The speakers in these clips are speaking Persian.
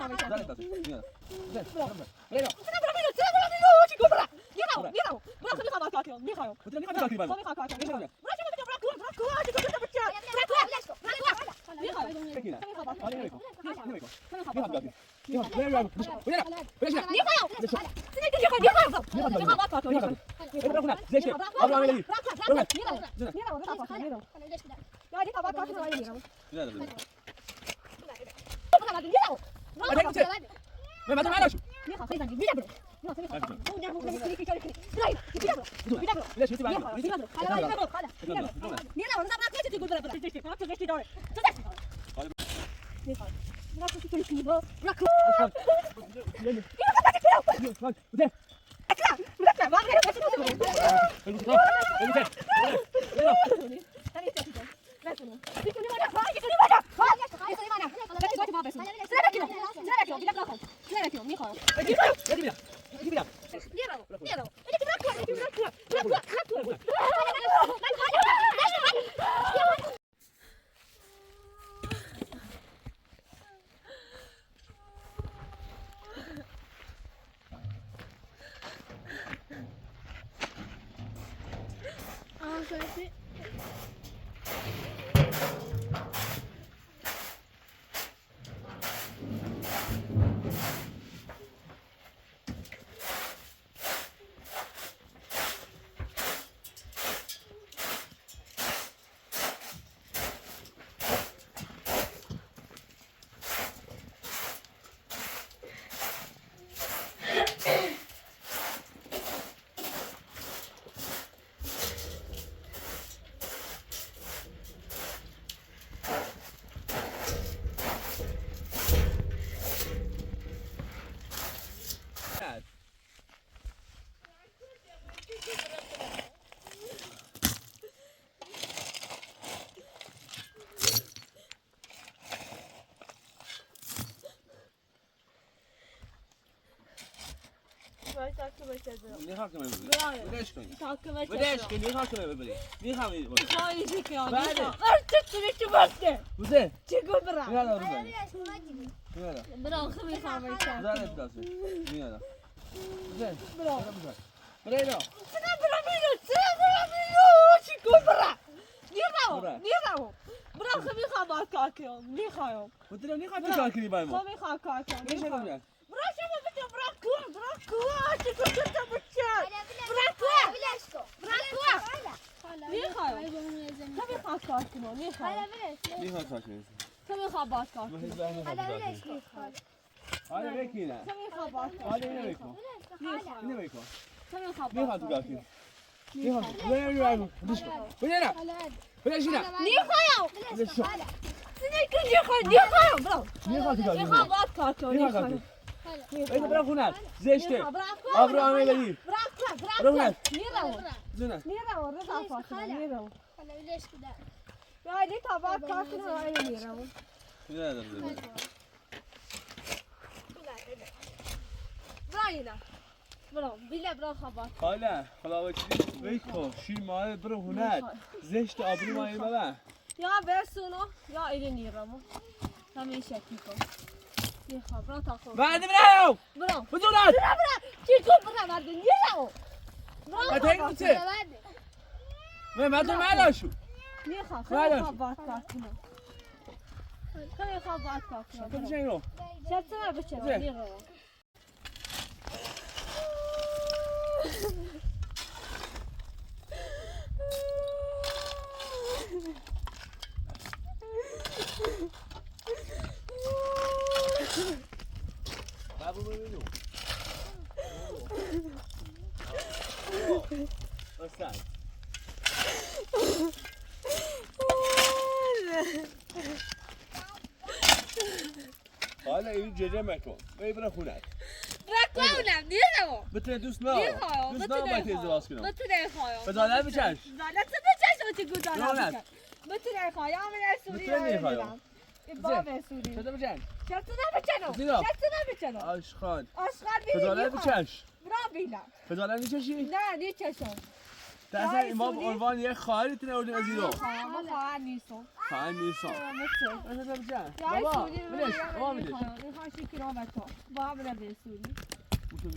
میخوام بچم زنت دست میاد زن برو برو چی کن برو میرم برو میخوام کار کنم میخوام تو میخوای کار کنی میخوام برو کار کنم میخوام برو چی کن بچم میخوام بکینه میخوام آره نمیکن نمیکن میخوام میخوام کار کنی میخوام برو برو میخوام برو خونه زشته آبرو امیلی برو من مالاشو ليش انت بعد میخوام بدش کنی بدش کنی میخوام ببری میخوام بوده چیکار برم میاد رو ببری میاد برام خیلی میخوام بچم زنت دست میاد بوده برام برو اینا چیکار برم برام خیلی میخوام کار کنم میخوام بوده میخوام کار کنی با ما خیلی میخوام کار کنم میشه برام میاد شما بچم برام چیکار تو بچم میخوام خیلی میخوام کار کنم میخوام کار کنی خیلی میخوام کار کنم حالا بکینه خیلی میخوام کار کنم حالا اینو بکن اینو بکن خیلی میخوام میخوام تو کار کنی میخوام بدش کن بده اینا بدش اینا بدش شو میخوام تو کار کنی میخوام کار کنم میخوام کار کنی اینا برو خونه زشته آبرو امیلی برو خونه زونه یا دی تا بعد کار کنم میرم براینا برو بیله برو خبر حالا وچی بکن شیر مال برو خونه زشت آبرو ما اینو ببر یا برسونو یا ایران میرم همین شکلی کن یه خبر تا خود بعد برو برو بزنات چی کن برو بعد میرم قطعی چه من تو مالاشو میخوام خیلی خبر کار کنم خیلی خبر کار کنم چه اینو شرطه بچه میرم بابا ببینو استاد حالا این ججه مکن برو خونه رکونم میرم بتونه دوست باید ازدواج کنم بتونه خواهم بداله بچش زالت بچش چه گذاره بتونه خواهم من سوری میرم باب سوری چطور بچن چطور بچنو زینا. چطور بچنو آشخان آشغال ببین بداله بچش برا بینم بداله میچشی نه نیچشم اصلا ما به عنوان یک خواهرتون آوردین از ایران. ما خواهر نیستم. خواهر نیستم. مثلا بچه. بابا بلش بابا بلش. میخوام شکرام تو. با بله بسونی.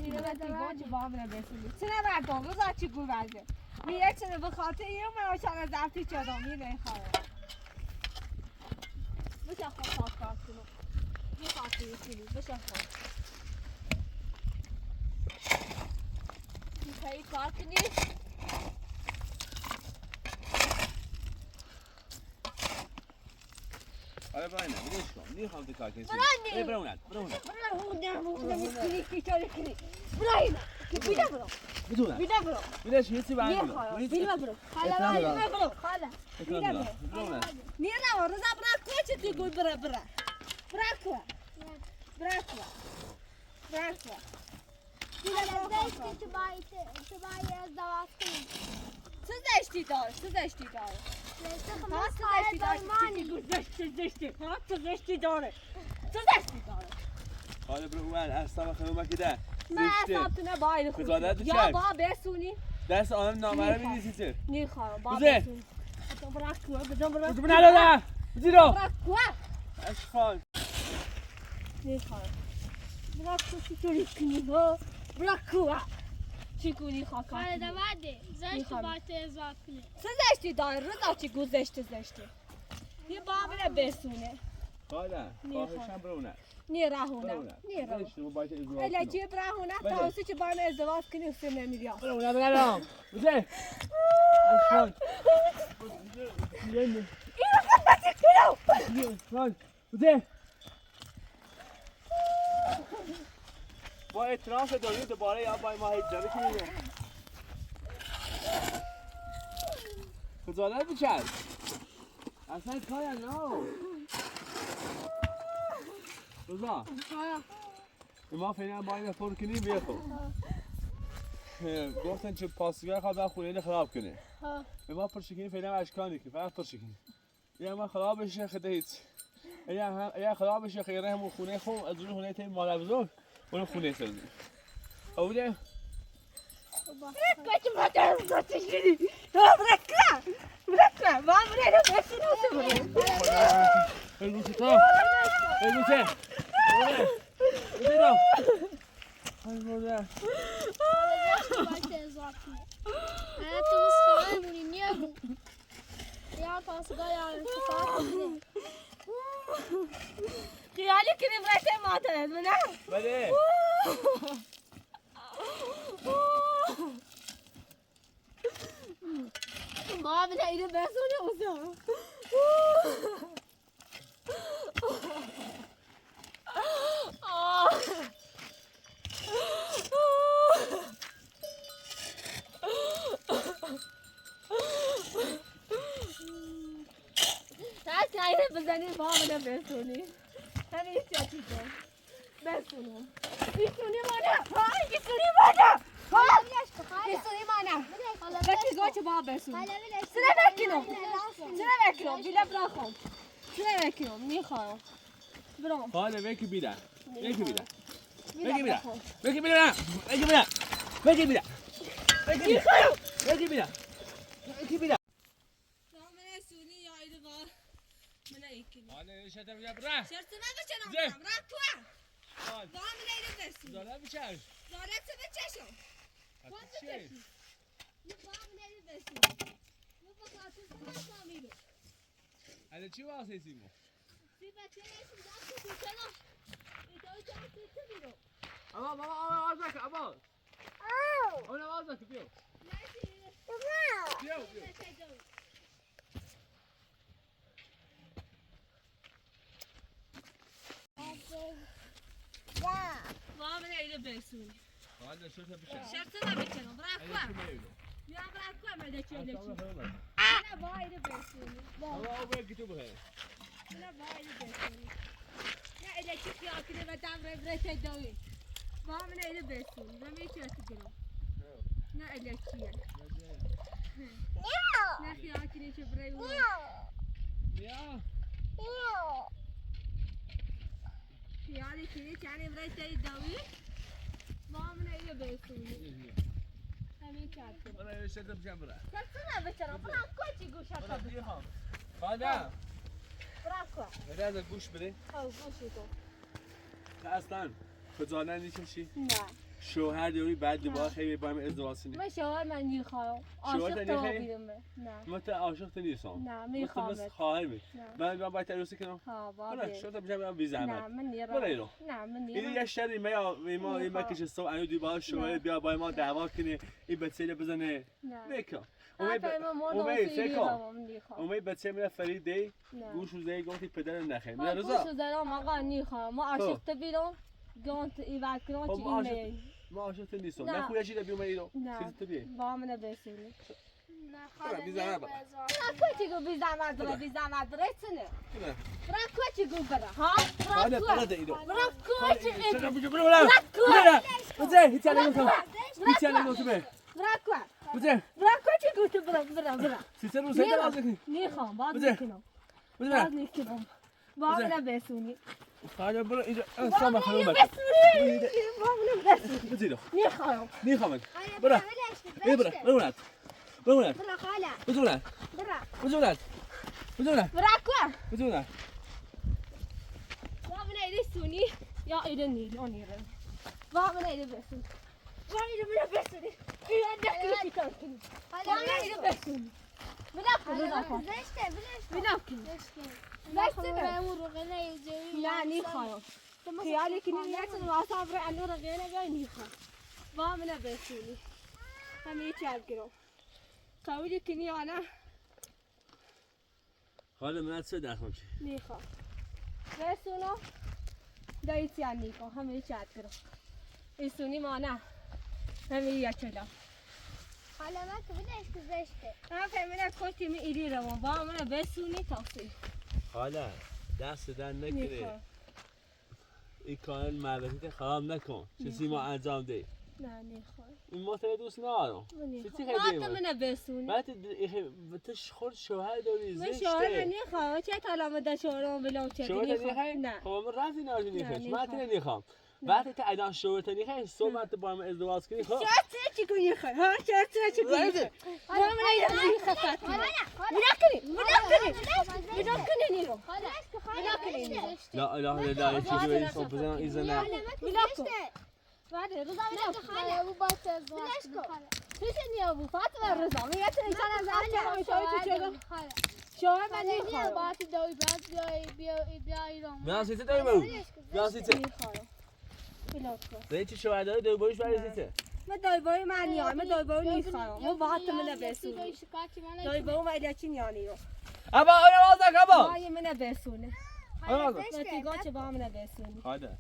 اینو بگو با بله بسونی. چه نبردم روز چی گول برده. میگه چه به خاطر یه مراشان از دفتی چادم میره خواهر. بچه خواهر کار کنم. یه خاطر کنی بچه خواهر. میخوایی کار کنی؟ آره برای نه بلش کن. نیخوام کار کنی. برای برونت. میکنی که چاری کنی. برای نه. بیدا برو. بدونم. بیدا برو. بلش هیچی برای بیدا برو. بیدا برو. خاله. بیدا برو. برونت. نیرا روزا برا کوچه تی گول برا. برا. زشتی تو باید ازدواج کنی. چه زشتی داره؟ چه زشتی داره؟ حالا برو اول اصلا خیلی مکیده. من اصابتونه باید خود خزادت یا چشم. با بسونی دست آنم نامره می‌نویسی چه؟ نیخوام با بزه. بسونی بدم برا تو ندادم. زیرو. برا کوه اشفال. نیخوام برا کوه چی توری کنی ها برا کوه چی کنی خواهد خاله دواده زشتی تو باید ازدواج کنی. چه زشتی داره روزا چی گو زشتی یه با بره بسونه حالا خواهشم برونه. نی راهونه برونه. نی راهونه زشت رو باید ازدواج کنم. الهی براهونه بله. تا اوسی که با من ازدواج کنی اصلا نمیریم برونه برام. بزه. اشفال. اینو خفتی کنو اشفال. بزه. با اعتراف داری دوباره یا با ما هیچ جاره کنیم. خجالت بچر. اصلا کار نه. روزا. ما فعلا با این فور کنیم بیا خب. گفتن چه پاسگاه خواب خونه اینو خراب کنه. ما پرشکنی فعلا اشکانی که فقط پرشکنی. یا ما خراب بشه خدا هیچ. یا خراب بشه خیره همون خونه خوب از اون خونه تیم مادر بزرگ اون خونه سازی. اوده Kaçın batarım zaten şimdi. Ya bırakma. Ben buraya nasıl buraya? Elbise tamam. Elbise. Elbise tamam. Hadi burada. زشتی تو باید ازدواج کنی. hayatımız خواهرمونی niye bu? یا پاسگاه یا انتخاب کنی. Kıyali kiri bırakayım madem mi ne? بله. Ma bile iyi ben soruyorum. Sen ayrı bızanı bağımına besoni. Sen hiç yapıyorsun. Besoni. Besoni bana. Hayır besoni bana. Besoni bana. Bekle goç bağ besoni. Sıra bekliyorum. Sıra bekliyorum. Bile bırakın. Sıra bekliyorum. Michal. Bırak. Hadi belki bir daha. Belki bir daha. Belki bir daha. bırakın. Belki bir daha. Belki bir daha. Belki bir daha. Belki bir daha. Belki bir daha. Belki bir daha. من سونی یا ایده با من ایکنی Hadi şetem ya bırak. شرطنا بچنم زه. بrak تو Hadi. با من ایده بسونی Zara bir çay. دارت بچشم Şey. با من ایده بسونی من بخاطر کامیلو Hadi çi var sesin bu? سی بچه‌شون دست تو چلا ایده دست تو میرو Ama baba az bak ama. Ona az bak diyor. Diyor. با من ایده بسونی Hadi şöyle bir şey. شرطنا بچنم بrak تو یا بrak تو من ایده چه نه با ایده بسونی Ama o belki tu bu. نه با ایده بسونی نه ایده چی خیاطی و دم رفته دوی با من ایده بسونی و می چه کنم نه ایده چیه نه خیاطی چه برای اون Ya. خیالی کنی چنین رفته دوی با من ایده بسونی همین کرد برای شده بجم برای کسی نبچرم برام کوچی گوش برای هست دیخوام خانم برام کو بده از گوش بده گوشی تو که اصلا خجالت نیستی نه شوهر دیوری بعد دوباره خیلی با هم ازدواج کنی من شوهر من میخوام شوهر عاشق تو تو نمیخوای؟ بیرم نه من تا عاشق نیستم نه میخوام مثل خواهر می نه من باید عروسی کنم ها برای بابا شده بجم برای بی نه زحمت من نیرم برای رو نه من این نیرم یه شری ما این مکش صبح انو دیوار شوهر نه. بیا با ما دعوا کنه این بچه بزنه نه بکن امید امید بچه میره فرید دی نه گوش روزه گفتی پدر نخیر من میره گوش رضا دارم آقا نیخوام ما عاشق بیرون گانت ایواد کنم خب چی ما عاشق- ایمیل ما عاشق نیستم نه. نخویا چی بیوم ایرو نه چیزی تو بیه با من بسیاری نه برا، خاله بیزنه نه برا. بازار کوچی گو بی زحمت داره بی زحمت داره چنه نه برام کوچی گو برا ها حالا برام پرده ایرو برام کوچی چرا بجو برو برو برو بزه هیچ الان گفتم هیچ الان گفتم به برام بزه برام کوچی گو تو برام سیستر رو سیستر از کنی نیخوام باز بزه. میکنم بزه باز میکنم با بزه. من بسونی حالا برو اینجا با ساما من خانم بسونی بده با من بسونی بزیرو نیخوام نیخوام خاله برا. برا برو برو برو برا خاله بزو برا بزو برام بزو با من ایده سونی یا ایده نیل اون ایده با من ایده بسونی با من ایده بسونی ایده نکنی کار کنی با من ایده بسونی نه نیخوام خیالی که نیتون واسه بر انو رو غیر نگاه نیخوام با من بسونی همین چیز گرو کاوی که نی آنا حالا من چه دخم چی نیخوام بسونو دایتی نیخوام همین چیز گرو بسونی مانا همین یا چلا خاله من که بدش گذشته من فهمیدم کشتی می ایری رو با من بسونی تاسی حالا دست دن نکنه نیخوام این کانال معرفیت خراب نکن چیزی ما انجام ده نه نیخوام این ما تو دوست ندارم چی خیلی ما من بسونی بعد تو خود شوهر داری من زشته شوهر نیخوام چه طالما در شوهرم بلام چه شوهر نیخوام نمیخوای؟ نه خب من رفتی نارجی نیخوای نه، من نمیخوام. نمیخوام وقتی تو ایدان شوهر نمیخوای صبح تو با من ازدواج کنی خب چه چی کنی خواهی؟ ها چه چی کنی خواهی؟ ما من ایده نیخواه فاتی میدام کنی نیرو خاله لا اله الا الله چیزی به این صبح بزنم این زنه بعد رضا خاله ابو باید ازدواج خاله چه نیابو فاطمه رضا میگه تو ایشان از هم چه چه خاله شوهر من خاله نیخوام باید دوی بعد بیا ایران من سیته داریم او من سیته نیخوام بلاد کن زنی چی شوهر داره دو بایش برای سیته من دایبای من نیام من دایبای نیخوام من با حتی من بسونی دایبای من ایده چی نیانی رو اما آیا وازه کبا مای من بسونه آیا وازه نتیگه چه با من بسونی خاله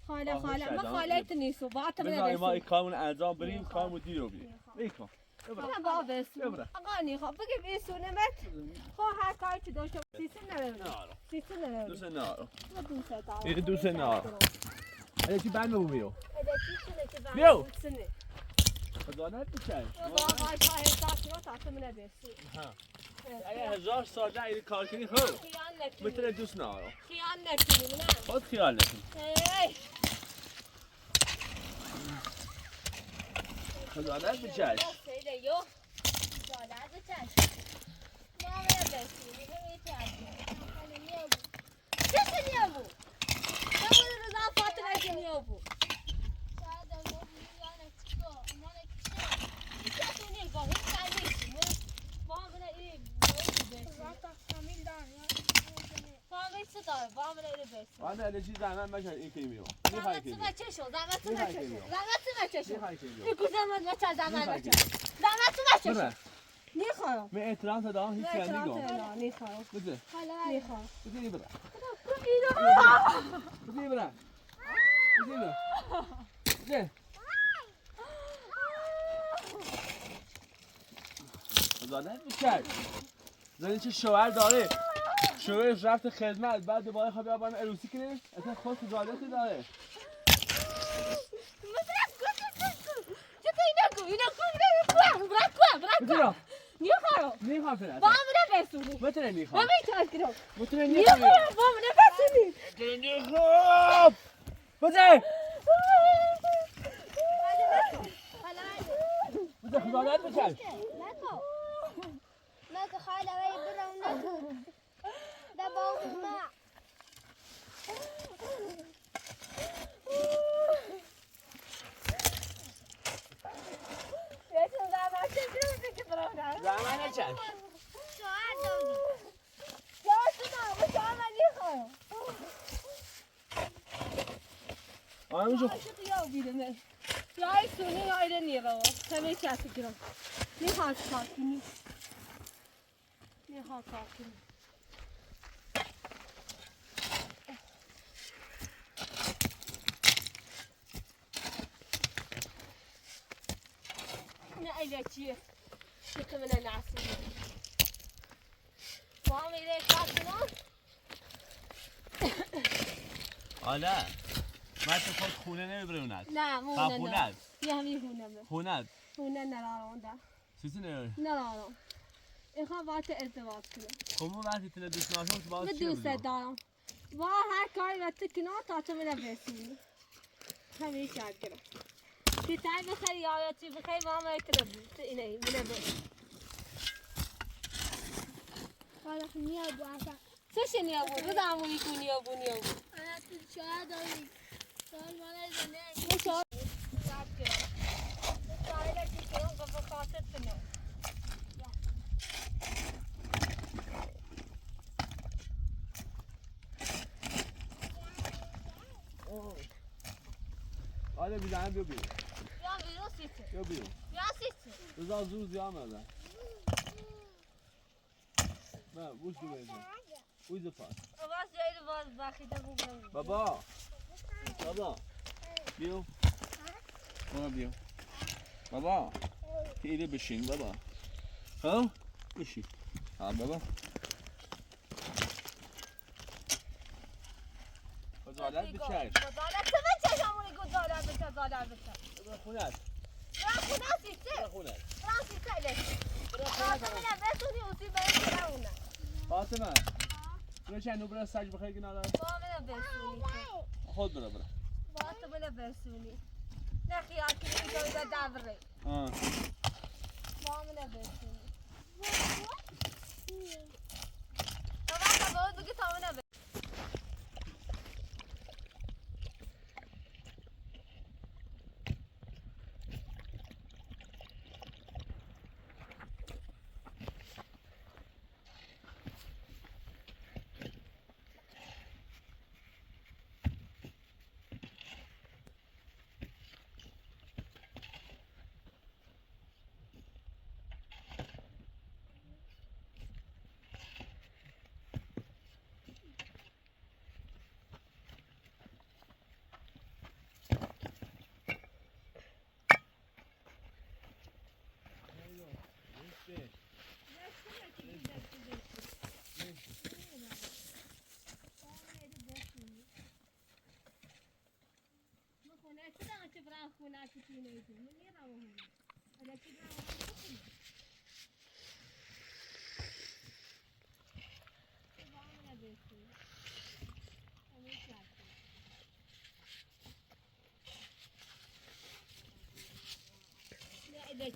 خاله من خالت نیستم با حتی من بذاری ما این بسونی کارمون انجام بریم کارمون دیر رو بیم بیکن من با بسونی آقا نیخوام بگه بسونه من خب هر کاری که داشته سیسه نرم سیسه نرم دوست ندارم من دوست دارم این دوست ندارم اگه چی بند بگو بیو ایده چی شده که من بیو. دوست نه خجالت می‌کشی. با آقای شاهد رو تا من بسونی اگه 1000 سال ده این کار کنی خب خیال نکنی میتونه دوست ندارم خیال نکنی نه خود خیال نکن ای خجالت می‌کشی. سیده یو جالب بچش ما من بسونی همین چه نیابو نبود روزا فاطمه که نیابو چطوری با این کلیشی با من این با من چه داره با من این بسونی من علی چیز زحمت مکن این کی میو زحمت ما چه شد زحمت ما چه شد زحمت ما چه شد میخوای کی میو بگو زحمت ما چه زحمت ما چه زحمت ما چه شد نیخوام من احترام تا دارم هیچ چیزی نمیگم نیخوام بده نیخوام بده بده اینو بده بده بده خجالت می‌کشی. زنی چه شوهر داره شوهرش رفت خدمت بعد دوباره خواه بیا با هم عروسی کنه اصلا خود خجالتی داره بچرا نیخوام فیلم با من بسونی بچرا نیخوام همین چه کنم بچرا نیخوام نیخوام با من بسونی بچرا نیخوام بچرا خجالت بکش. نکو خاله وی برو نکو دبا ما زحمت نکش. شوهر دادی آرامشو Jag är sunnig, jag är där nere och sen är jag tycker om. Ni har kakan. Ni har kakan. Nej, det är inte. Det kommer den näsan. Vad är det kakan? آله من تو خود خونه نمیبرونت. Nej, با خونت. Jag vill hon. خونت. Hon är nära där. چیزی نه. Nära. Jag har varit ازدواج کنم. خب اون وقتی تو دوست ناشم تو باز من چی دوست بودی؟ دارم. و هر کاری وقتی کنار تا تو میره برسونی. همیشه یاد گرم. کتاب بخری یا چی بخری با هم اکرم. اینه میره برس. خاله نیا بو اصلا چه نیا بود؟ رو دامونی کنیا بود نیا بود. انا تو شوهر دادی شوهر ماله زنه یاد گرم. کاری که کنم با خاطر کنم. آله بیدن بیا بیرون. یا بیرون سیچه. بیا بیرون. یا سیچه. رضا زور زیاد مدن. نه بوش دو بیدن. بوش دو پاس. آواز جایی باز بخیده بگم. بابا. بابا. بیو. بابا بیو. بابا. ایده بشین بابا. ها؟ بشین. ها بابا. خجالت بکش. خجالت چه بچه همونی خجالت بکش خجالت بکش. برو خونت. برو خونه سیچه. برو خونت. برو سیچه ایلش. برو فاطمه خونت. نه بسونی اوسی برای کنونه. فاطمه. برو چند برو سج بخیر کنار. با من بسونی. خود برو برو. فاطمه نه بسونی. نه خیال کنی اینجا داوره. آه. با من بسونی. تو وقت باید بگی تا من بسونی.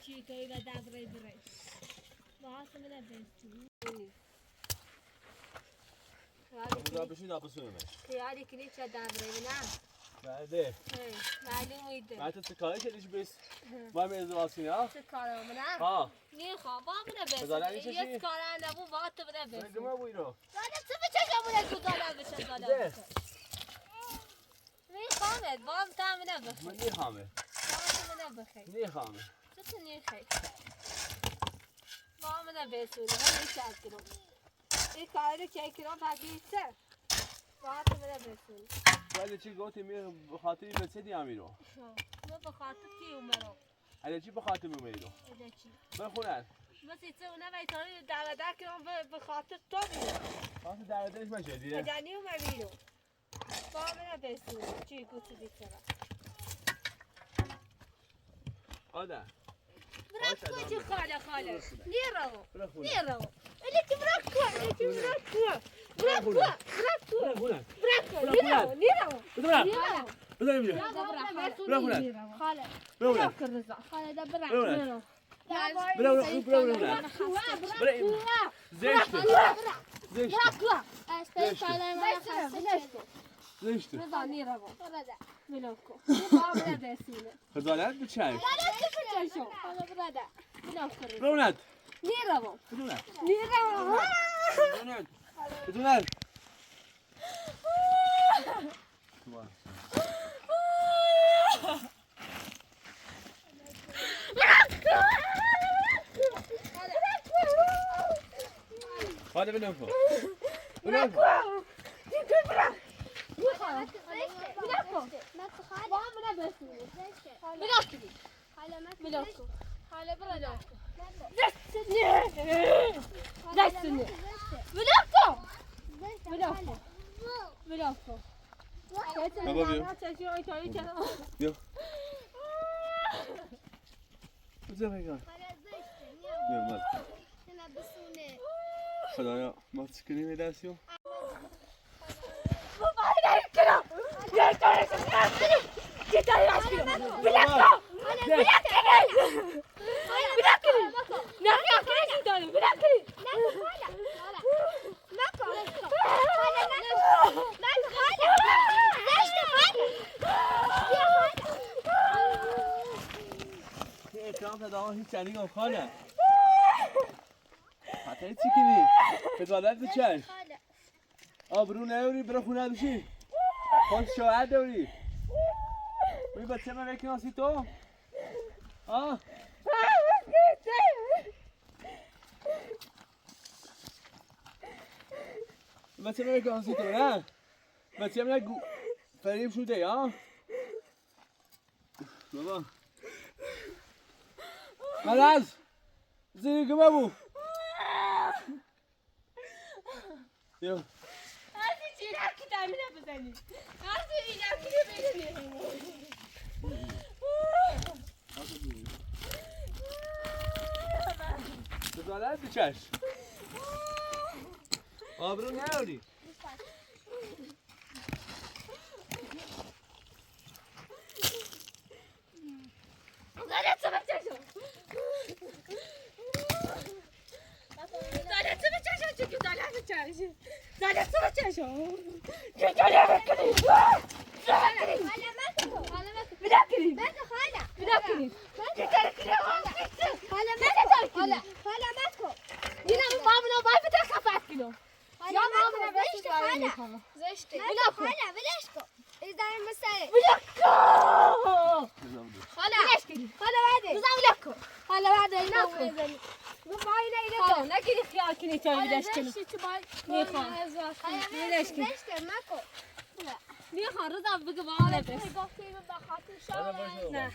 چی توی و دبره بره باعث من بستونی بذار بشین آبسونمش. خیالی کنی چه دبره نه بعده. معلوم ایده من تو کاری کردیش بیست. ما می ازدواج کنی ها؟ چه کارم نه ها. نیخوام با من بذار این بستونی چشی؟ یه کار نبود با تو بره بگم بستونی ما بویرو. دادم چه بچشمونه تو دادم بشه دادم بشه نیخوامت با هم تامنه بخیر من نیخامه. با هم بخیر نیخامه. چطور نیخیر با هم بستونی من نیشت کنم این کاری که کنم بگیسته با هم بستونی ولی چی گفتی می بخاطری به چه دیامیرو؟ من بخاطر کی اومدم علی چی بخاطر میمیرو؟ ایده چی بخونن. مثل چه اونه ویتانی دعوت کنم به خاطر تو بیرون خاطر دردش میشه دیگه. مجانی اومد بیرون با من بستونی چی گوشی بیشتر آده. برای کجا خاله نیرو بخونن. نیرو الی چی برای کو برای کو بخونن. نیرو بذار. نیرو بذار بیا. خاله بخونن. خاله بخونن. خاله دبره بخونن. برو زشته زشته خجالت بچش برونت برونت هذا بنفخ خدایا ما تسکنیم یه دستیو اکرام پدرام هیچ چنین هم خانه حتی چی کنی؟ خجالت بچش آبرو نیاری برو خونه بشی خود شاهد داری بایی بچه من بکناسی تو؟ آه بچه من بکناسی تو نه؟ بچه من فریب شده یا؟ بابا ملز زیری که ببو یا خجالت بچش آبرو نیاری میخوان رضا بگه با هم نبست نه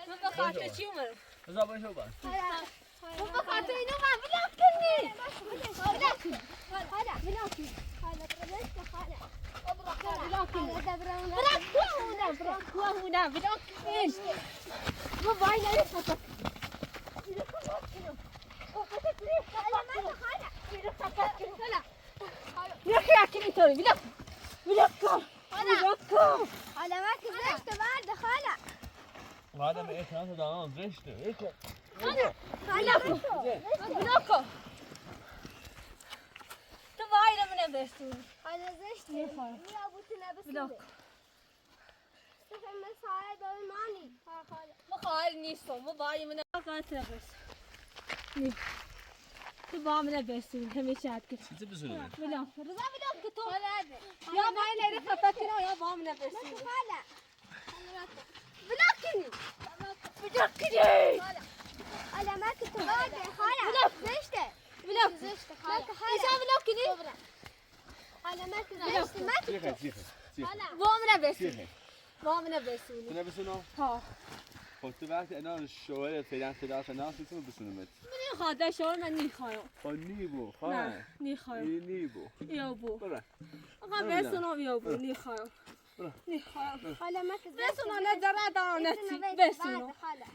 من به خاطر چی اومدم؟ رضا باشو بس من به خاطر اینو من بلاک کنی هذا بقيت هذا دام زشته هيك بلاکو تو وای رو نبستو مخال نیستم وای من فقط نبست تو با من نبستو همیشه هات که چیزی بزنه بلاک رضا بلاک تو یا وای نری خفت کنه یا با من نبستو بلاکنی علامات التباعد يا خالة زشتة بلاك زشتة خالة إيش بلاكني علامات زشتة ما سيخه سيخه سيخه وامنا بسوني وامنا بسوني انا بسونو ها خودت وقت انا الشوال فعلا خداش الناس اسمه بسونمت من خاطر شو من نيخايو نيبو خا نه نيخايو نيبو يابو برا آقا بسونو يابو نيخايو نيخايو علامات بسونو ندرا دانتي بسونو خالة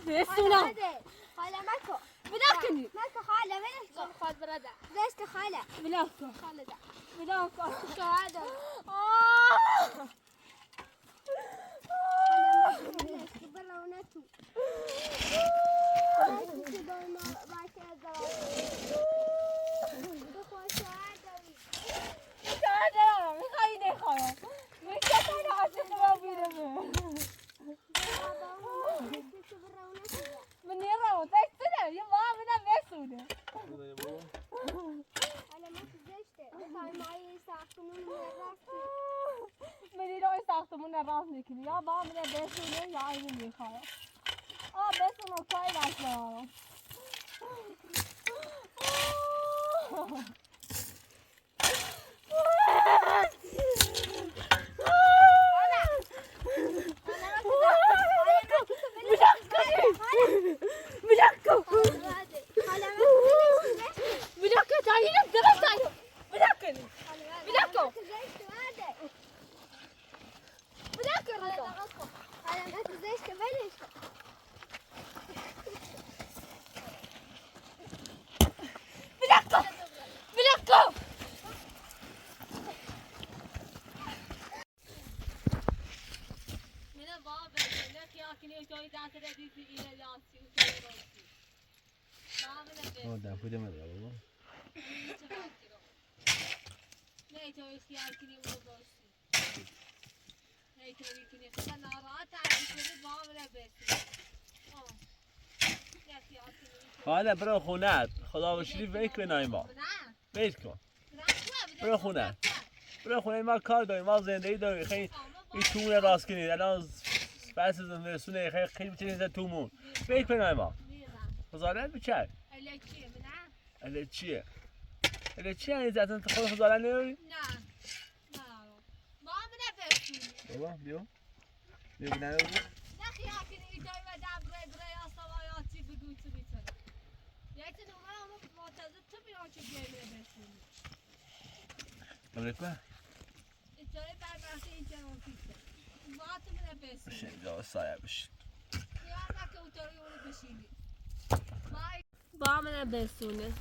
بسونو علاماتكو بلاكني مالكو خالة وين خالة برادة زشتة خالة بلاكو خالة ده بلاكو شو هذا برا وناتو راست میکنی یا با منه بسونه یا اینو میخوام بسونه کاری دست دارم آدم بوده من بابا نه تو اختیار کنی اونو باشی نه تو کنی خدا ناراحت علی شده با منه بسونه خاله برو خونه خدا بشری ویک کنیم ما ویک کن برو خونه ما کار داریم ما زندگی داریم خیلی این تومونه راست کنید الان بس زندگی خیلی بچنید تومون ویک کنیم ما خزانت بچه اله چیه اله چیه این زیادن خود خزانت نیاری؟ نه با منه بسونه بابا بیو بینه رو نخی اکنی ایتای و دبره بره آسوایاتی بگوی تو بیتونه یکی نمره همون معتظر تو بیان که بیایمه بسونه بله ایتای بربرسی اینجا رو پیچه با تو منه بسونه بشه اینجا سایه بشه یا نکه اوتاری اونو بشینی با منه بسونه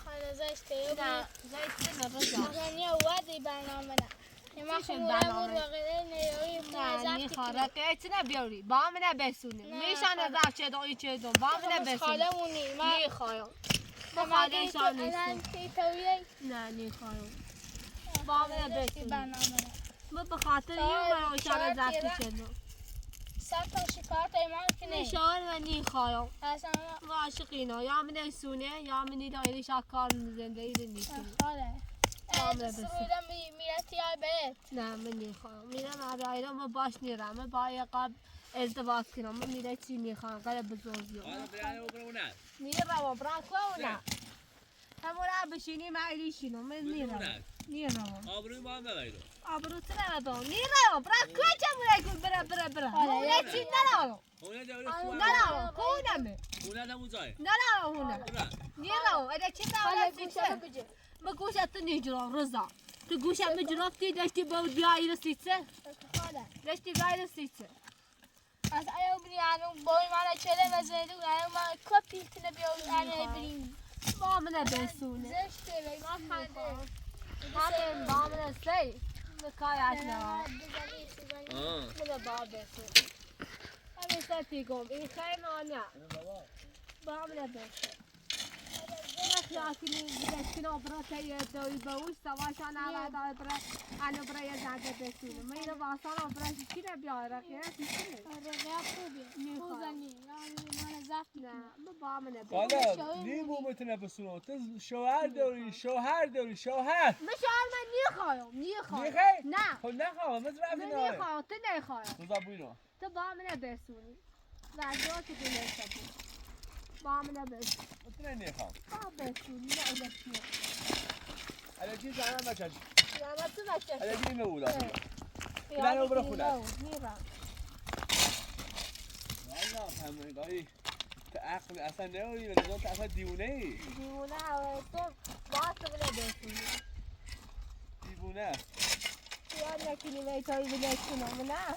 خاله زشته نه زیسته نبزا مخنی وادی برنامه نه ما خمورمون رقیده نیروی نه نیخواه رقیه نه بیاری با منه بسونه میشانه زفت چه دو چه دو با منه بسونه خالمونی نیخواهم با خاله شان نیستم تیتویی نه نیخواهم با منه بسونه برنامه نه ما به خاطر این برای شان زفت چه دو سطح شکارت ایمان کنی نشان و نیخواهم اصلا عاشقینا یا من سونه یا من دایره شکار زندگی رو نیستم خاله سویدم میرتی های بهت نه من نیخواهم میرم عرایرم ما باش نیرم من با قبل ازدواج کنم من میره چی میخوام قرار بزرگی میرم برای نه همون بشینی معیلی شینم من میرم آبروی ما هم ببایدو آبرو تو ندارم میرم برای کجا بره اونه چی ندارم اونه دوره ندارم کونمه اونه نمون زای ندارم اونه نیرم اگه چی ندارم سیچه ما گوشت نیجرام رضا تو گوشت میجرافتی داشتی با بیایی رسیده داشتی بیایی رسیده از ایو بری آنو بای من چله وزنده و ایو من کپی کنه بیاو آنو بری با منه بسونه زشته بی ما خنده همین با منه سی مکایش نه منه با بسونه همین ستی گم این خیلی نه با منه بسونه نخیاکنی بسکن آبرا تایی دوی باوش سواشان آلا دای برا آنو برای زنده بسونه میره واسان آبرا چی نبیاره که رقیق خوبی خوبنی یعنی من زفت نه با منه حالا نیمو میتونه بسونه تو شوهر داری من شوهر من نیخواهم میخوای؟ نه خب نخواهم مثل رفتی من ناره نیخواهم تو نیخواهم روزا بوینو تو با منه بسونی و جا که تو نشدی با منه بسونی میتونه نیخواهم با بسونی نه الکیه الکی زنم بچه یا تو بچه الکی نبودا یا نه برو خونه میرم والا همونگاهی تو عقل اصلا نوری و نظام تو اصلا دیونه ای دیوونه تو با تو منه بسونی دیونه خیال نکنی میتایی بلکنم نه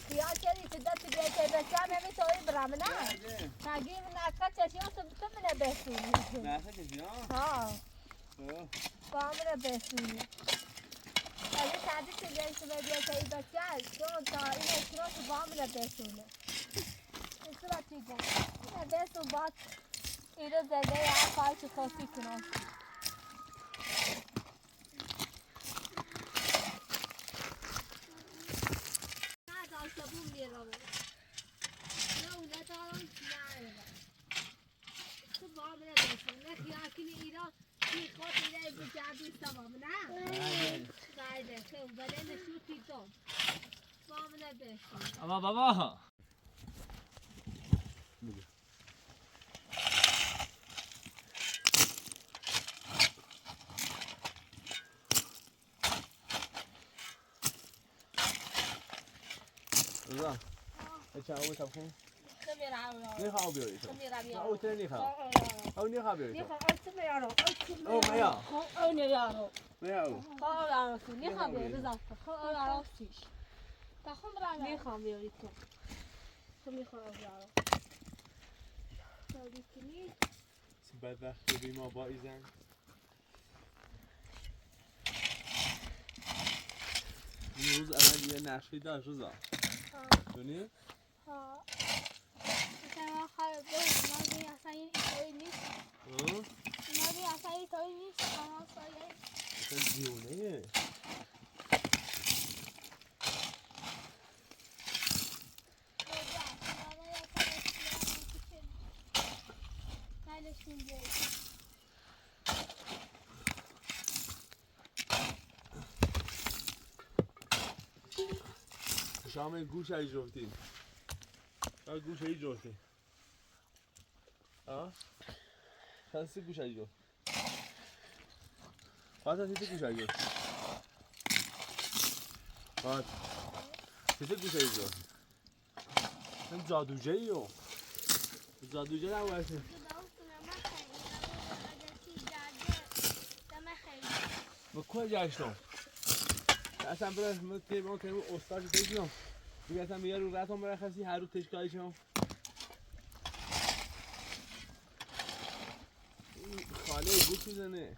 خیال کردی که دست بیایی بسیم میتایی برم نه تاگی من اکا چشی تو منه بسونی نه اصلا کسی ها با منه بسونی اگه تردی که بیایی که بیایی بسیم چون تا این اکراس با منه بسونه این صورتی گم اینه بسون بات ایرو زده یا کاری که خوصی کنم شبون میرم نه اونه دارم نه تو با منه بسون نه خیال کنی ایران کی خود ایره به جدی سوام نه بله خیلی بله نشوتی تو اما بابا رضا ايش عاوز تبخين؟ نيخا بيوري او تاني نيخا او نيخا بيوري او مايا مايا بدبخت بی ما با ایزن این روز اول یه نقشی داشت روزا دونی؟ اصلا دیونه شام گوش ای جفتی گوش ای جفتی شانسی گوش ای جفت فاتا تیتی گوش ای جفت فات تیتی گوش ای جفت من جادوجه ایو جادوجه نمو برسی با کل جشتم اصلا برای من تیبان کنیم استاد تیجیم دیگه اصلا میگه رو رتون برخصی هر رو تشکایی شم خاله بود میزنه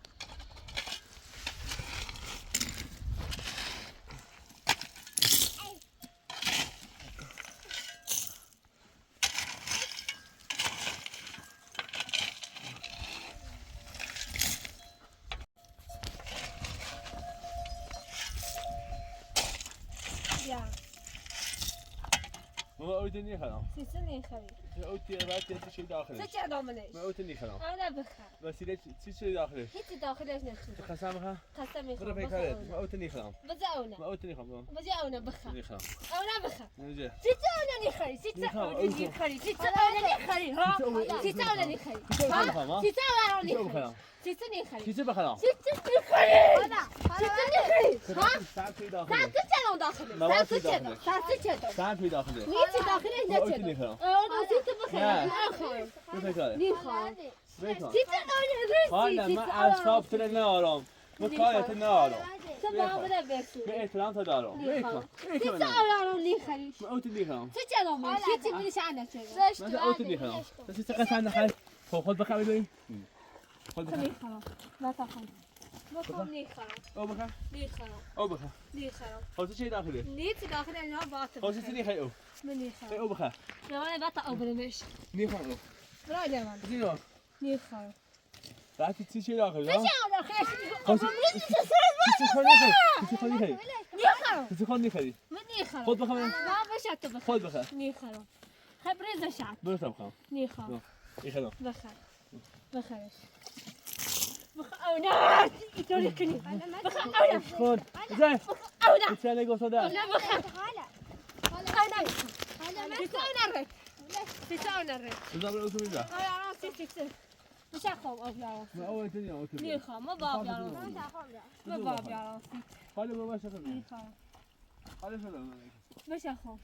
ما اوت نيخلام سيسني خري اوت بعد شيء داخله سچ ادامنش ما اوت نيخلام انا بخير وسيله شيء داخله هيك داخلش نشوف خسامها قسمي برا بيكارت ما اوت نيخلام بزاونا ما اوت نيخلام بزاونا بخير نيخلام انا بخير نجي سيساونا نخري سيساونا نخري سيساونا نخري ها سيساونا نخري ها سيساونا نخري سيسني خري كيسه بخلام سيسني خري هذا سيسني خري ها ساعت في داخله ساعت چنو داخله ساعت چنو ساعت چنو ساعت في داخله نيتي داخله ما اوت نچنو نيخلام انا سيت بخير اخر بفكر نخري بيكون سيساونا حالا من اصحاب تر نارم من کارت نارم سبا بده برسون به احترام تا دارم بیکن سيساونا نخري ما اوت نيخلام چنو من سيتي بلش انا چنو ما اوت نيخلام بس قسم نخل خود بخوای ببین خود بخوای نخرم لا تخم بخم نخرم او بخوای نخرم او بخوای نخرم خود چی داخله نيت داخل انا باطل خود چی نخوای او من نخرم او بخوای انا باطل او برمش نخوای او برای من زیرو نخرم بعد چی داخله چه داخل خود چی خود نخوای نخرم چی خود نخوای من نخرم خود بخوای ما بشت بخ خود بخوای نخرم خبر زشت برو تا بخوام نخرم نخوام بخر بخرش بخونا يطولي كني بخونا خود زين بخونا چه نگفته دار لا بخر انا بخونا رك بخونا رك بذار اوتو میذار انا سيت مش اخوم او يا ما اول تنیا اوتو میذار نخرم ما باب يا ما باب يا حالا بابا شکر نخرم حالا شلون مش اخوم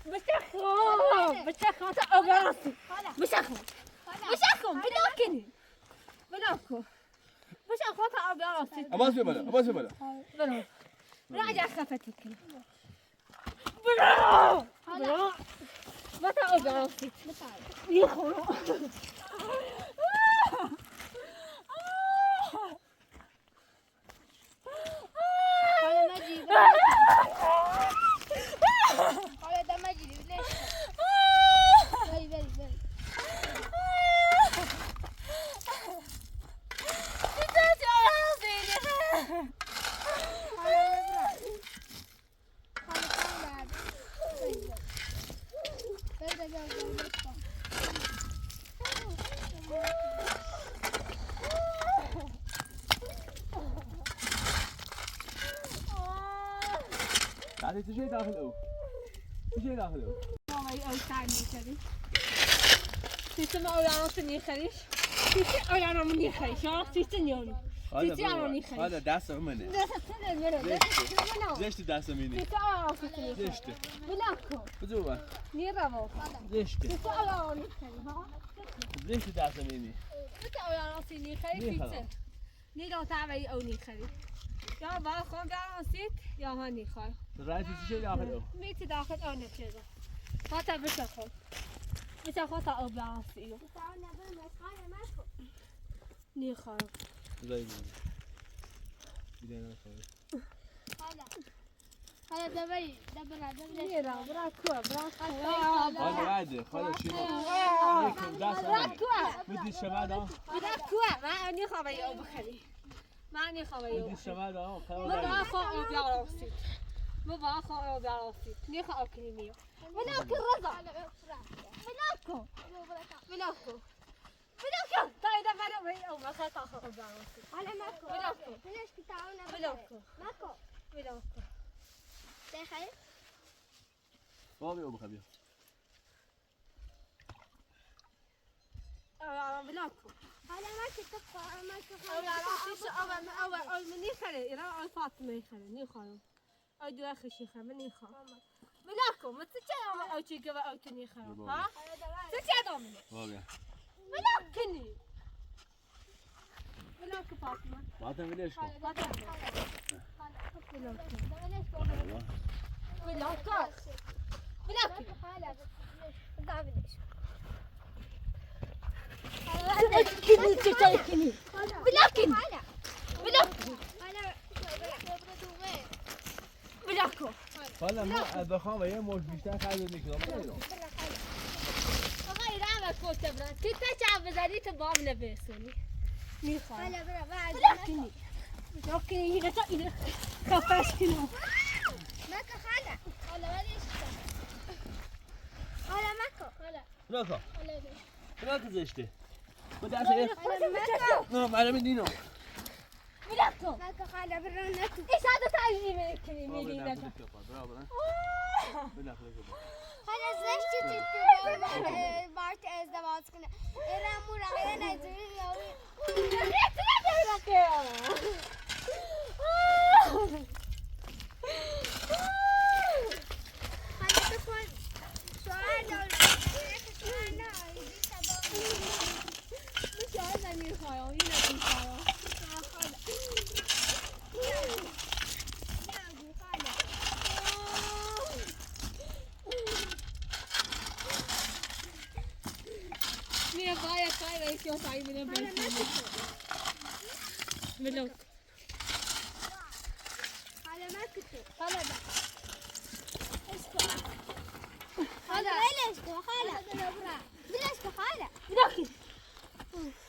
مش اخوم مش اخوم او راسي مش اخوم مش اخوم بلاكني بلاكو مش اخوات او راسي عباس ببلا عباس ببلا بلو راجع خفتك بلو بلو متى او راسي يخو بعد چه داخل او میشه داخلو بابا ای اوتر میخری سیستم آیانات نیخریش سیستم آیانات نیخریش ها سیستم نیونی سیستم آیانات نیخریش حالا دست منه دست منه زشت دست منی سیستم آیانات نیخریش زشته بلکو بزو با نیرو زشته سیستم آیانات نیخری ها زشت دست منی سیستم آیانات نیخری سیستم نیرو تابعی او نیخری یا با خون گرانسید یا ها نیخوای رایتی چه داخلو میتی داخل آن نشده حتی بشه خود بشه خود تا او برانسید نیخوای زای منی بیدن نخواه حالا دبری دبرا نیرو برا کوه برا حالا راده خاله چی دست برا منی کوه بدی شما دا برا کوه من نیخوای او بخری من نیخوای او بدی شما دا ما با او برانسید ما با او برانسید نیخوای او کنی میو ولكن رضا ولكن ولكن ولكن طايدة مرة أو ما خاطر أخذ بعوضي على ماكو ولكن ليش كتاونا ولكن ماكو ولكن تخيل بابي أبو خبير ولكن على ماكو تبقى ماكو أو لا فيش أو مني خلي يلا أو فاطمة خلي ني خالو أو دو أخي شيخ مني خال ولكن ما تجي أو شيء قبل أو تني خالو ها تجي دومني بابي ولكني ولكن فاطمة فاطمة ليش كم فاطمة والله ولكن ولكن كني تتركني ولكن ولكن ولكن حالا ما بخوام یه موج بیشتر خرید میکنم آقا ایران وقت برات کی تا بزنی تو بام نبرسونی میخوام هلا برا بعد ولكني ولكني هنا تا خفاش كنو ماكو خالة هلا وليش هلا ماكو هلا نکن هلا نکن زشته با دست یه نه معلومه دینو ولكن ماكو خالة برا ناكو ايش هذا تعجبني من كلمة لي هلا زشتي بارت ازدواج کنه ایران مرا نجوری هلا تكون سؤال دولة سؤال مش عايزة نيخايو هنا نيخايو مية باية كاي رئيس يوم سعيد من البيت ملوك هلا ما كنت هلا ده هلا ليش خالة بلاش خالة لكن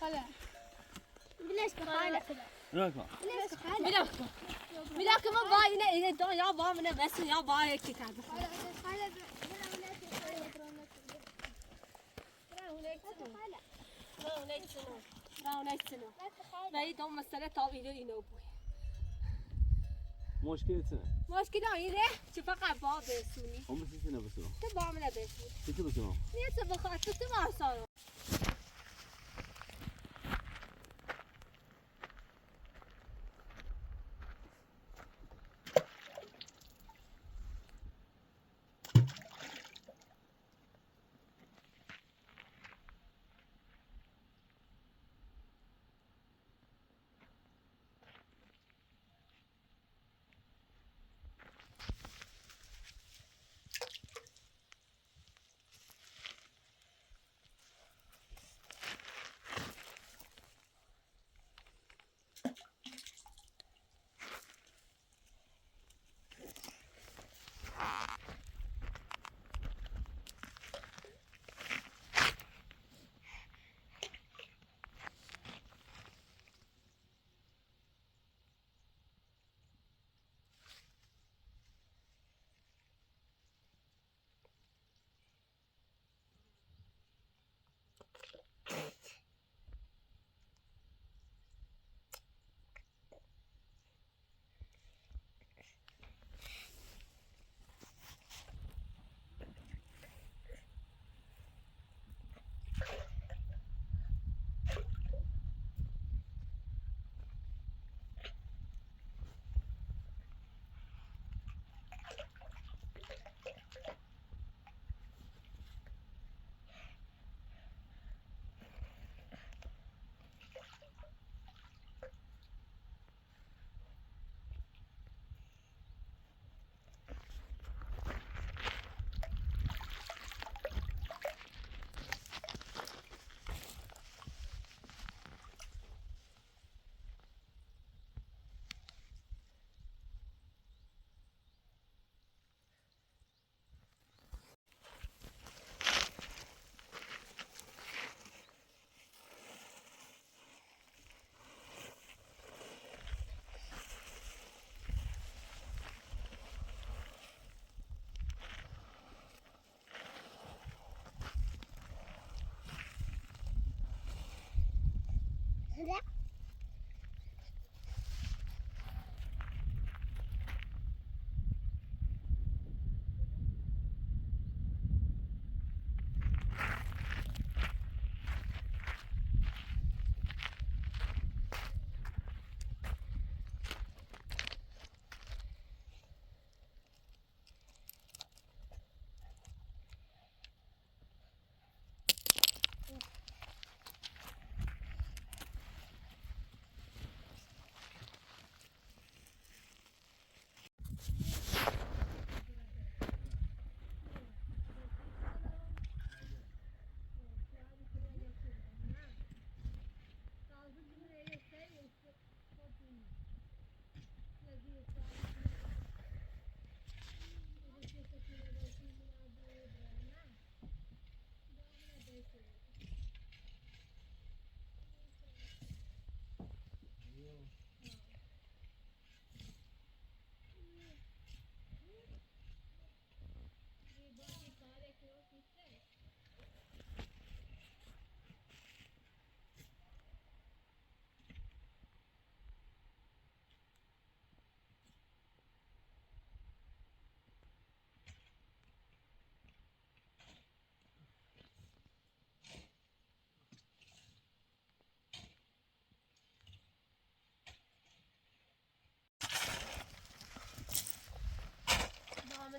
هلا بلاش خالة نکن بلاش خالة ملوك ملوك ما باينة إذا دون يا بامنا بس يا باية كتاب خالة ولی دو مسئله تا ویدیو اینو بود مشکلی چه مشکل اینه چه فقط با برسونی اون مثل چه نبسونم تو با من برسونی چه بسونم نیه تو بخواد تو واسه من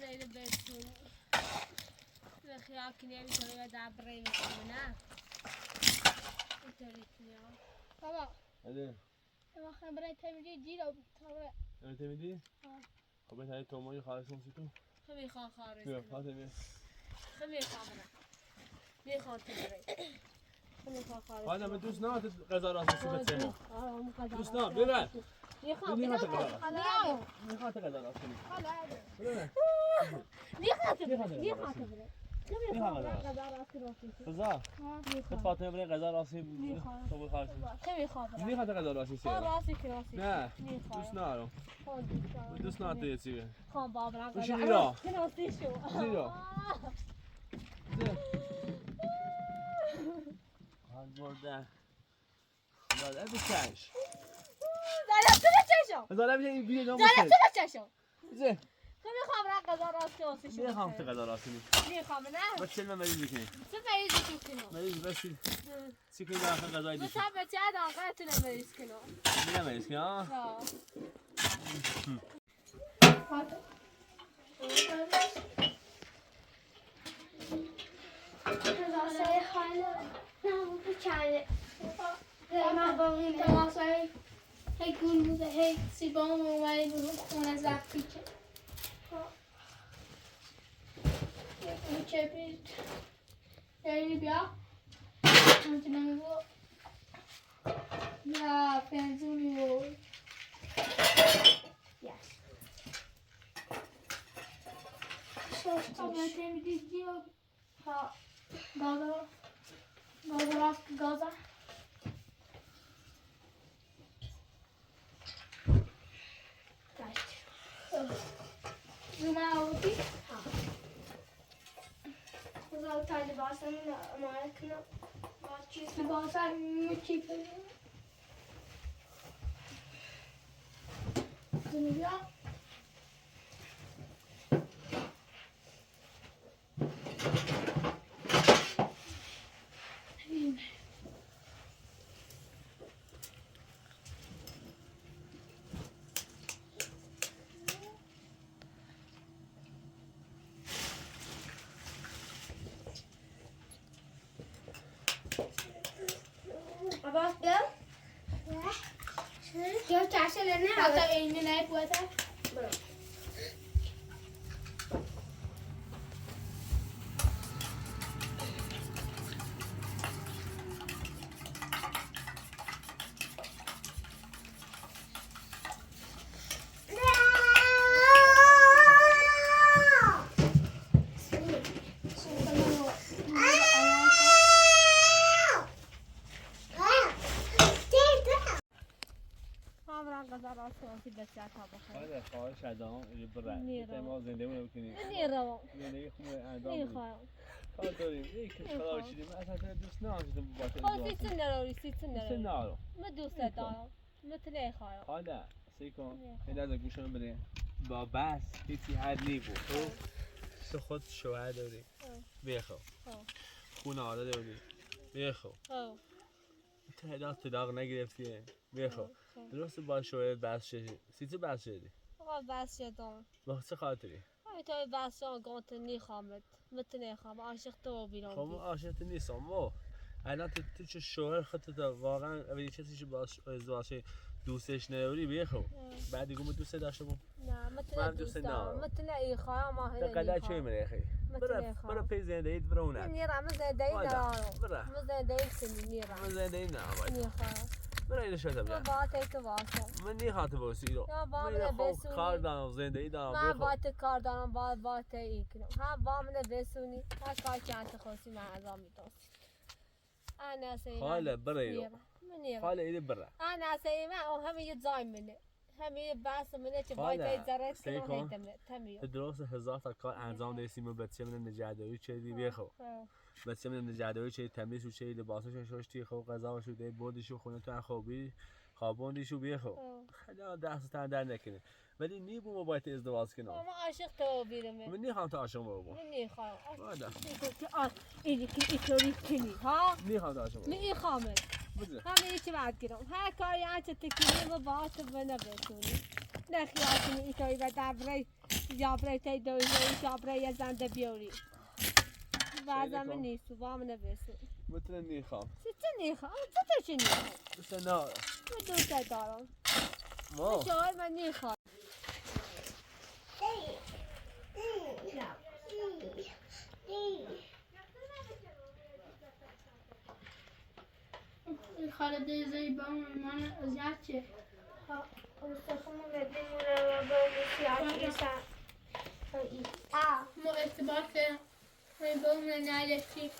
إلى بيتون الخيار كنيا بيسوي دابرين كنا وتريتني بابا هذا ما خبرت تمدي جيلو ترى أنت مدي؟ خبرت هاي تومي خالصون سيتو خمي خان خارج كيف خاطر خمي خابنا ليه خان تدري خمي خان خارج هذا بدوس نات غزال راس سبت سما دوس دوس نات بيرا ليه خان ليه ما تقدر خلاص ليه خاطر غزال راس ليه خاطر ليه خاطر ليه خاطر ليه خاطر غزال فاطمه بني غزال راسي تو خالص خمي خابنا ليه خاطر غزال راسي خان سما راسي كراسي نه ليه دوس خان نارو دوس نات يصير خان بابنا وش اللي لا؟ كراسي شو زيرو هالمرده هذا ابي تعيش زالت تبى تشوف هذا ابي بيجي يوم زالت تبى تشوف زين خمي خابنا قدر راسي شو ليه خامت غزال راسي ليه خامنا بس ما مريض كني سمع يجي كنو مريض بس سكين داخل غزال دي بس هذا تعال عن قاتل ما يسكنوا لا مريض كني اه هيك سيبهم ووايد خونه زعفيكه چپید خیلی بیا میتونم بگو یا پنزونی و یس شوشتا باید میدیدی و ها گازا رفت گازا زمان آوردی؟ Güzel tane basanın markına bahçesi basan müthiş. Bunu ya. Abbas gel. Gel çarşılarına al. Hatta elini ne yapıyor? Bırak. راسي بس عتابة هذا خواهش عدام اللي برا نيرو. ما زندونا بكني نيرو زندگی خوبه نيخا کار داریم یک خدا شدیم اصلا دوست نداشتم با تو خب سیچ نداری دوست نداری ندارم من دوست دارم مثل نخواهم حالا سیکن این از گوشم بده با بس هیچی حد نیبود تو خود شوهر داری بخو خونه آده داری بخو تعداد تداغ نگرفتیه بخو درست با شوهر بس شدی سیچه بس شدی آقا بس شدم با چه خاطری تو بس شدم گانت نخواهمت مثل نخواهم عاشق تو بیرون خب عاشقت نیستم ما الان تو چه شوهر خودت واقعا اولی کسی که باش ازدواج دوستش نداری بخو بعد دیگه دوست داشته باشم نه مثل دوست دارم مثل ای خواهم ما هنر قدر چه میره خی برو پی زندگیت برو اون نیرم زندگی ندارم برو زندگی سنی نیرم زندگی نه نخواهم برو اینو شده بیا با تو واسه من نیخواد باسی رو من خوب کار دارم زندگی دارم من با تو کار دارم با تو ای کنم ها با من بسونی هر کار که انت خواستی من انجام میدم انا سیما حالا برو حالا ایده برو انا سیما همه یه جای منه همه بحث منه که باید ایجارت کنم هیتمه درست هزار تا کار انجام دیسیم و بچه من نجادوی چیزی بیخو بچه من نجادوی چیزی تمیز و چیزی لباسش شوشتی خو غذا شو دی بودیشو خونه تو خوابی خوابوندیشو بیخو خدا دست تن در نکنه ولی نی بو باید ازدواج کنم من عاشق تو بیرم من نمیخوام تو عاشق بابا من نمیخوام وادا اینی که اینطوری کنی ها نمیخوام تو عاشق بابا نمیخوام همه چی بعد گیرم هر کاری انت تکنی و با تو بنویسونی نخیال کنی اینطوری و دبره جابره تی دوی جابره یه زنده بیاری بعضا من نیست با من نویسون مثلا نمیخوام چه نمیخوام چه چی نمیخوام دوست ندارم من دوست دارم ما شوهر من نمیخوام خالد زیبا من اذیت چه مستخدم بدیمونه و به نسیت ما ارتباط بومن نالشی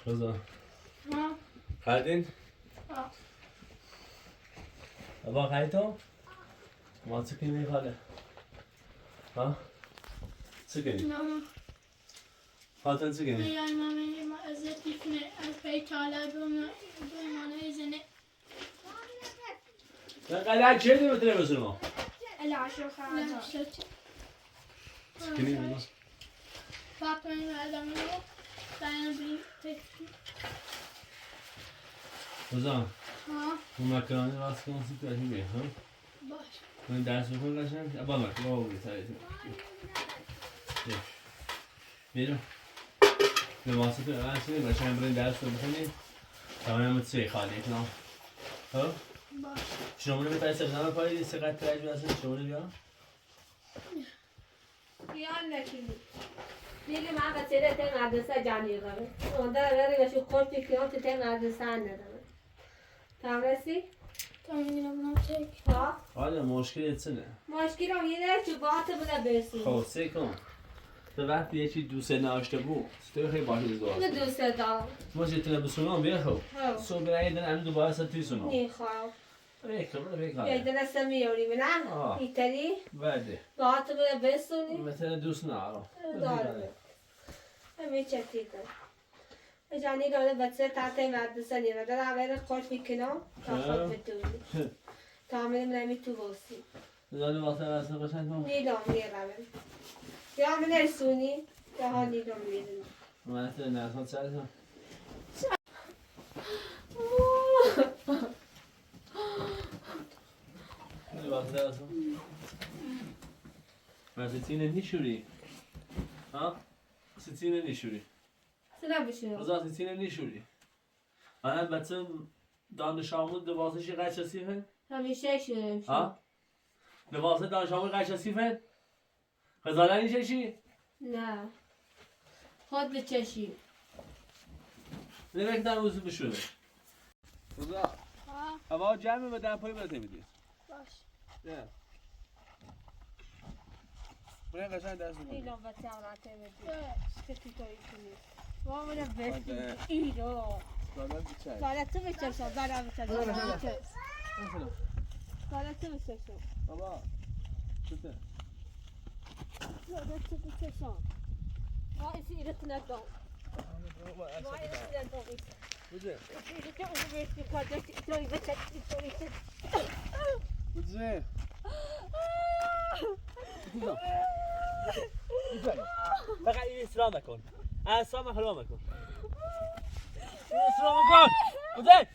رضا ها خریدین؟ ها با خریدتو؟ ما چه کنی خاله؟ ها؟ چه کنی؟ ماما خاطر چه کنی؟ میای مامی ما ازت میکنه از پی طالب بومن زنه من قدر چه دیمه تره بسونه ما؟ العشر خواهد چه کنی بنا؟ پاپا این آدمی رو باید بری تکسی رضا ها اون مکرانی راست کنم سی تو ازی بیه ها؟ باش من درس بخون قشنگ؟ ابا مکرانی با بودی سریع تو بیرون لباسه تو اول چنین قشنگ برین درس رو بخونی تمام چه خالی کنم ها؟ باش شماره به تایید سرزنم پایی سقط ترجمه هستن شماره بیا خیال نکنی دیگه من بچه تا مدرسه جانی قبل اون در بری بشه خوش بیکیان تا مدرسه ندارم تمرسی تمام تک ها حالا مشکل چنه مشکلم اینه که باعث بوده برسی خب سه کن تو وقتی یه چیز دوست نداشته بود تو خیلی باشه ازدواج من دوست دارم ما چطور بسونم بیا خب ها صبح برای دن امروز دوباره سر توی سونم نمیخوام بیکن بیکن یه دست میاری نه آه. اینطوری بده باعث بوده برسونی مثلا دوست ندارم دارم همین چطوری کن جانی داره بچه تحت مدرسه نیره داره اول خوش میکنم تا خود بتونی تامل منمی تو بوسی زاده واسه رسم قشنگ کن نیدام میرم یا من نرسونی یا ها نیدام میرم مثلا نرسان سر کن واسه رسم من سیتینه نیشوری ها؟ سیتینه نیشوری سلام بشو رضا سیتینه نیشوری من بچه دانش آموز لباسش قش سیفه؟ همیشه شده ها؟ لباس دانش آموز قش سیفه؟ خزاله نیششی؟ نه خود بچشی نمیک در روزی بشوره رضا ها اما جمع به در پایی بده میدی باش نه برای قشنگ درست میکنی نیلا بچه عورته بدی اه. سکتی توی کنی بابا بده بس ایرو دادم بیچه ساله تو بچشم برام بچشم مثلا ساله تو بچشم بابا شده ساله تو بچشم ما ایسی ایرت ندام ما ایرت ندام بوده ایرت اون بیشتی کادش توی بچشی توی بچشی بوده فقط این اسلام کن اسلام حلوه کن اسلام کن بوده